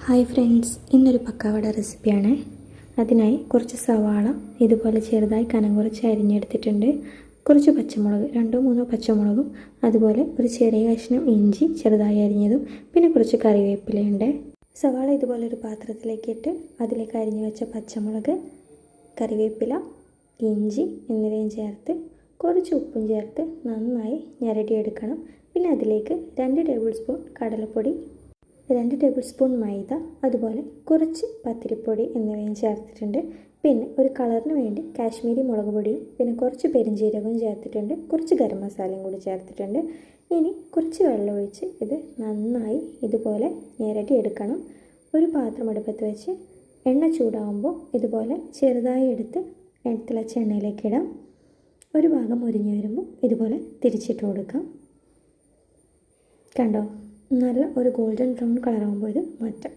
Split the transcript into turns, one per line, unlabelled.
Hi friends, ഇന്നൊരു പക്കാവട റെസിപ്പിയാണ്. അതിനായി കുറച്ച് സവാള ഇതുപോലെ ചെറുതായി കനം കുറച്ച് അരിഞ്ഞെടുത്തിട്ടുണ്ട്. കുറച്ച് പച്ചമുളക്, 2-3 പച്ചമുളകും, അതുപോലെ ഒരു ചെറിയ കഷ്ണം ഇഞ്ചി ചെറുതായി അരിഞ്ഞതും, പിന്നെ കുറച്ച് കറിവേപ്പിലയുണ്ട്. സവാള ഇതുപോലെ ഒരു പാത്രത്തിലേക്ക് ഇട്ട് അതിലേക്ക് അരിഞ്ഞു വെച്ച പച്ചമുളക്, കറിവേപ്പില, ഇഞ്ചി എന്നിവയും ചേർത്ത് കുറച്ച് ഉപ്പും ചേർത്ത് നന്നായി ഞരടിയെടുക്കണം. പിന്നെ അതിലേക്ക് 2 ടേബിൾ സ്പൂൺ കടലപ്പൊടി, 2 ടേബിൾ സ്പൂൺ മൈദ, അതുപോലെ കുറച്ച് പത്തിരിപ്പൊടി എന്നിവയും ചേർത്തിട്ടുണ്ട്. പിന്നെ ഒരു കളറിന് വേണ്ടി കാശ്മീരി മുളക് പൊടിയും പിന്നെ കുറച്ച് പെരിഞ്ജീരകവും ചേർത്തിട്ടുണ്ട്. കുറച്ച് ഗരം മസാലയും കൂടി ചേർത്തിട്ടുണ്ട്. ഇനി കുറച്ച് വെള്ളം ഒഴിച്ച് ഇത് നന്നായി ഇതുപോലെ ഞെരടി എടുക്കണം. ഒരു പാത്രം അടുപ്പത്ത് വെച്ച് എണ്ണ ചൂടാകുമ്പോൾ ഇതുപോലെ ചെറുതായി എടുത്ത് തിളച്ച എണ്ണയിലേക്ക് ഇടാം. ഒരു ഭാഗം മുരിഞ്ഞു വരുമ്പോൾ ഇതുപോലെ തിരിച്ചിട്ട് കൊടുക്കാം. കണ്ടോ, നല്ല ഒരു ഗോൾഡൻ ബ്രൗൺ കളറാകുമ്പോൾ ഇത് മാറ്റാം.